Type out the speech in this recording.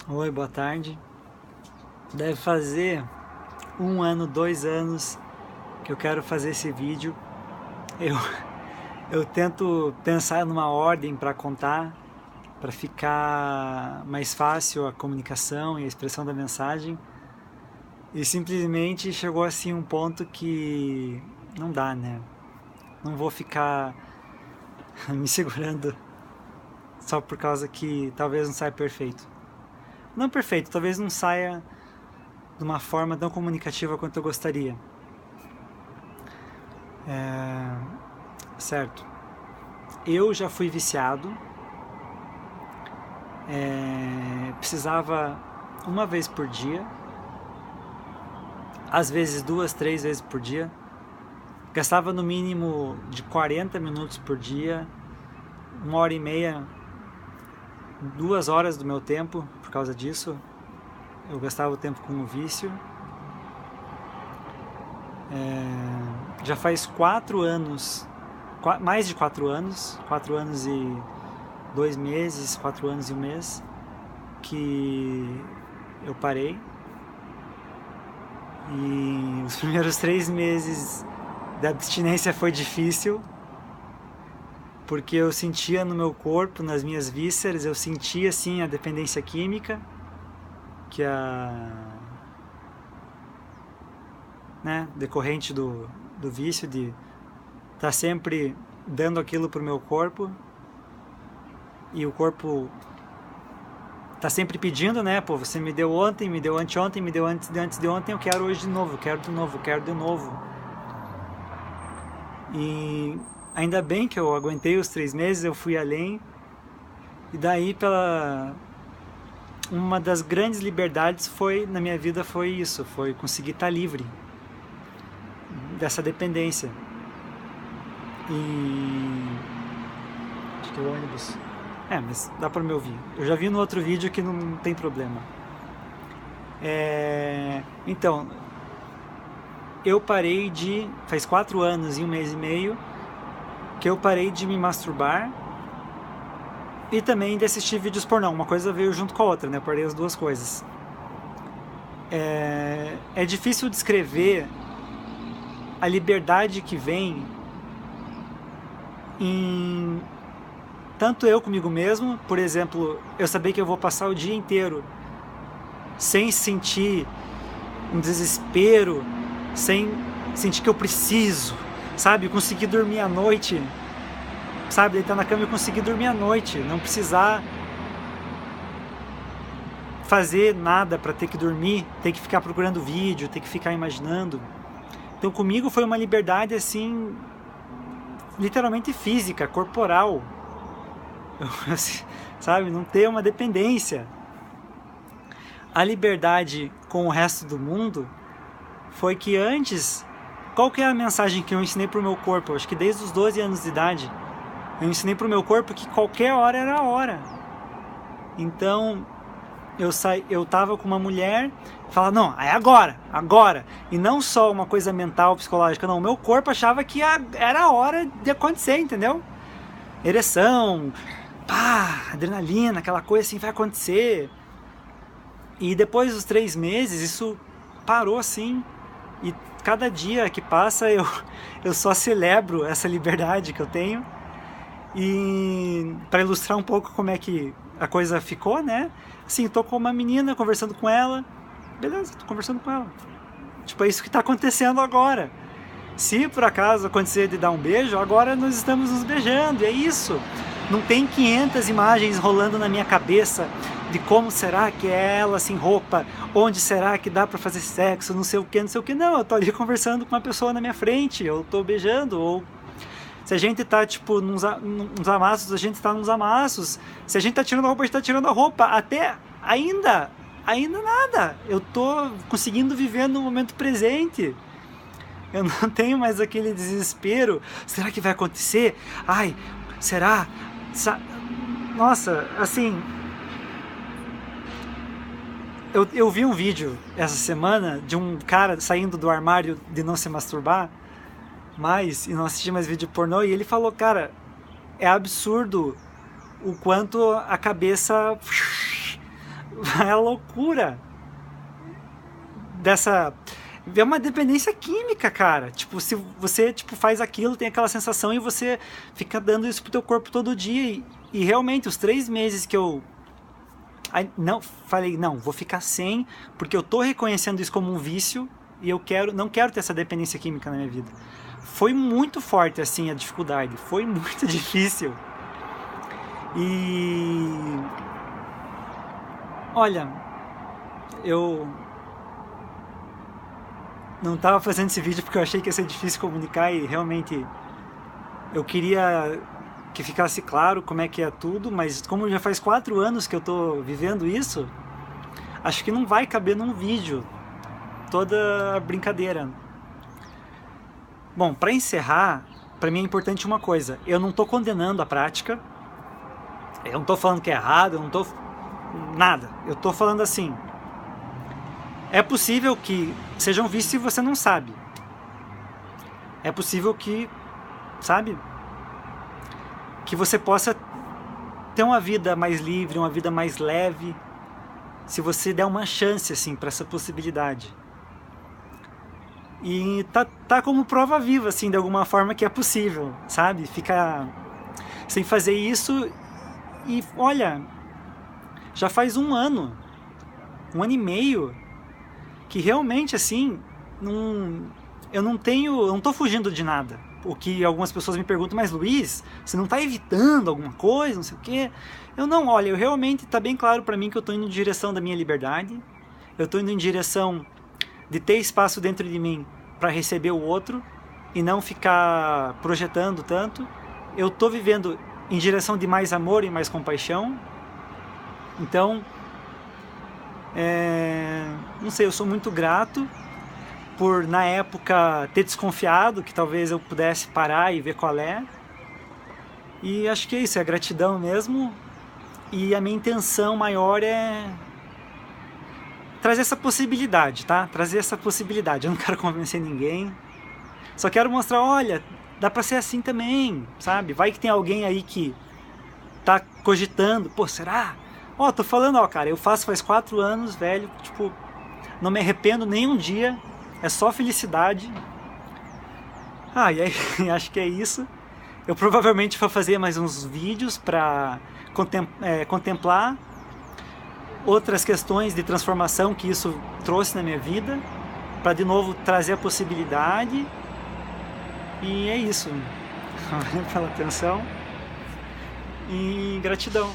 Oi, boa tarde. Deve fazer 1 ano, 2 anos que eu quero fazer esse vídeo. Eu, eu tento pensar numa ordem para contar, para ficar mais fácil a comunicação e a expressão da mensagem. E simplesmente chegou assim um ponto que não dá, né? Não vou ficar me segurando só por causa que talvez não saia perfeito. Não perfeito, talvez não saia de uma forma tão comunicativa quanto eu gostaria. Certo. Eu já fui viciado. Precisava uma vez por dia, às vezes 2, 3 vezes por dia. Gastava no mínimo de 40 minutos por dia, 1 hora e meia, 2 horas do meu tempo por causa disso. Eu gastava o tempo com o vício. Já faz 4 anos, mais de 4 anos, 4 anos e 2 meses, 4 anos e 1 mês, que eu parei. E os primeiros 3 meses da abstinência foi difícil, porque eu sentia no meu corpo, nas minhas vísceras, eu sentia assim a dependência química, que decorrente do vício, de estar sempre dando aquilo pro meu corpo, e o corpo tá sempre pedindo, né? Pô, você me deu ontem, me deu anteontem, me deu antes de ontem, eu quero hoje de novo, eu quero de novo, eu quero de novo. E ainda bem que eu aguentei os 3 meses, eu fui além. E daí, uma das grandes liberdades na minha vida foi isso, foi conseguir estar livre dessa dependência. E acho que é o ônibus. Mas dá pra me ouvir. Eu já vi no outro vídeo que não tem problema. Então, eu parei faz 4 anos e 1 mês e meio que eu parei de me masturbar e também de assistir vídeos pornô. Uma coisa veio junto com a outra, né? Eu parei as duas coisas. É difícil descrever a liberdade que vem em tanto eu comigo mesmo, por exemplo, eu saber que eu vou passar o dia inteiro sem sentir um desespero, sem sentir que eu preciso, sabe? Conseguir dormir à noite, sabe? Deitar na cama e conseguir dormir à noite, não precisar fazer nada para ter que dormir, ter que ficar procurando vídeo, ter que ficar imaginando. Então comigo foi uma liberdade assim, literalmente física, corporal, sabe? Não ter uma dependência. A liberdade com o resto do mundo foi que antes, qual que é a mensagem que eu ensinei pro meu corpo? Eu acho que desde os 12 anos de idade, eu ensinei pro meu corpo que qualquer hora era a hora. Então, eu tava com uma mulher, falava, não, é agora. E não só uma coisa mental, psicológica, não. O meu corpo achava que era a hora de acontecer, entendeu? Ereção, adrenalina, aquela coisa assim, vai acontecer. E depois dos 3 meses, isso parou assim. E cada dia que passa, eu só celebro essa liberdade que eu tenho. E para ilustrar um pouco como é que a coisa ficou, né? Assim, tô com uma menina, conversando com ela. Beleza, tô conversando com ela. Tipo, é isso que tá acontecendo agora. Se por acaso acontecer de dar um beijo, agora nós estamos nos beijando, e é isso. Não tem 500 imagens rolando na minha cabeça de como será que é ela sem roupa, onde será que dá pra fazer sexo, não sei o que, não sei o que. Não, eu tô ali conversando com uma pessoa na minha frente, eu tô beijando, ou se a gente tá, tipo, nos amassos, a gente tá nos amassos. Se a gente tá tirando a roupa, a gente tá tirando a roupa. Até ainda nada. Eu tô conseguindo viver no momento presente. Eu não tenho mais aquele desespero. Será que vai acontecer? Ai, será? Nossa, assim... Eu vi um vídeo essa semana de um cara saindo do armário de não se masturbar mais e não assistir mais vídeo pornô, e ele falou, cara, é absurdo o quanto a cabeça é a loucura dessa... É uma dependência química, cara. Tipo, se você tipo, faz aquilo, tem aquela sensação e você fica dando isso pro teu corpo todo dia. E realmente, os 3 meses que eu... não, falei, não, vou ficar sem, porque eu tô reconhecendo isso como um vício e eu não quero ter essa dependência química na minha vida. Foi muito forte, assim, a dificuldade. Foi muito difícil. E... olha, eu... não estava fazendo esse vídeo porque eu achei que ia ser difícil comunicar e realmente eu queria que ficasse claro como é que é tudo, mas como já faz 4 anos que eu estou vivendo isso, acho que não vai caber num vídeo toda a brincadeira. Bom, para encerrar, para mim é importante uma coisa, eu não estou condenando a prática, eu não estou falando que é errado, eu não estou... nada, eu estou falando assim, é possível que seja um vício e você não sabe. É possível que, sabe, que você possa ter uma vida mais livre, uma vida mais leve, se você der uma chance, assim, para essa possibilidade. E tá como prova viva, assim, de alguma forma que é possível, sabe? Ficar sem fazer isso e, olha, já faz 1 ano, 1 ano e meio, que realmente, assim, eu não tô fugindo de nada. O que algumas pessoas me perguntam, mas Luiz, você não tá evitando alguma coisa, não sei o quê? Eu não, olha, eu realmente tá bem claro para mim que eu tô indo em direção da minha liberdade, eu tô indo em direção de ter espaço dentro de mim para receber o outro e não ficar projetando tanto. Eu tô vivendo em direção de mais amor e mais compaixão. Então, não sei, eu sou muito grato por, na época, ter desconfiado que talvez eu pudesse parar e ver qual é. E acho que é isso, é gratidão mesmo. E a minha intenção maior é trazer essa possibilidade, tá? Trazer essa possibilidade. Eu não quero convencer ninguém. Só quero mostrar, olha, dá pra ser assim também, sabe? Vai que tem alguém aí que tá cogitando, pô, será? Ó, tô falando, ó, cara, eu faço faz 4 anos, velho, tipo, não me arrependo nem um dia, é só felicidade. Ah, e aí, acho que é isso. Eu provavelmente vou fazer mais uns vídeos pra contemplar outras questões de transformação que isso trouxe na minha vida, para de novo trazer a possibilidade. E é isso. Valeu pela atenção e gratidão.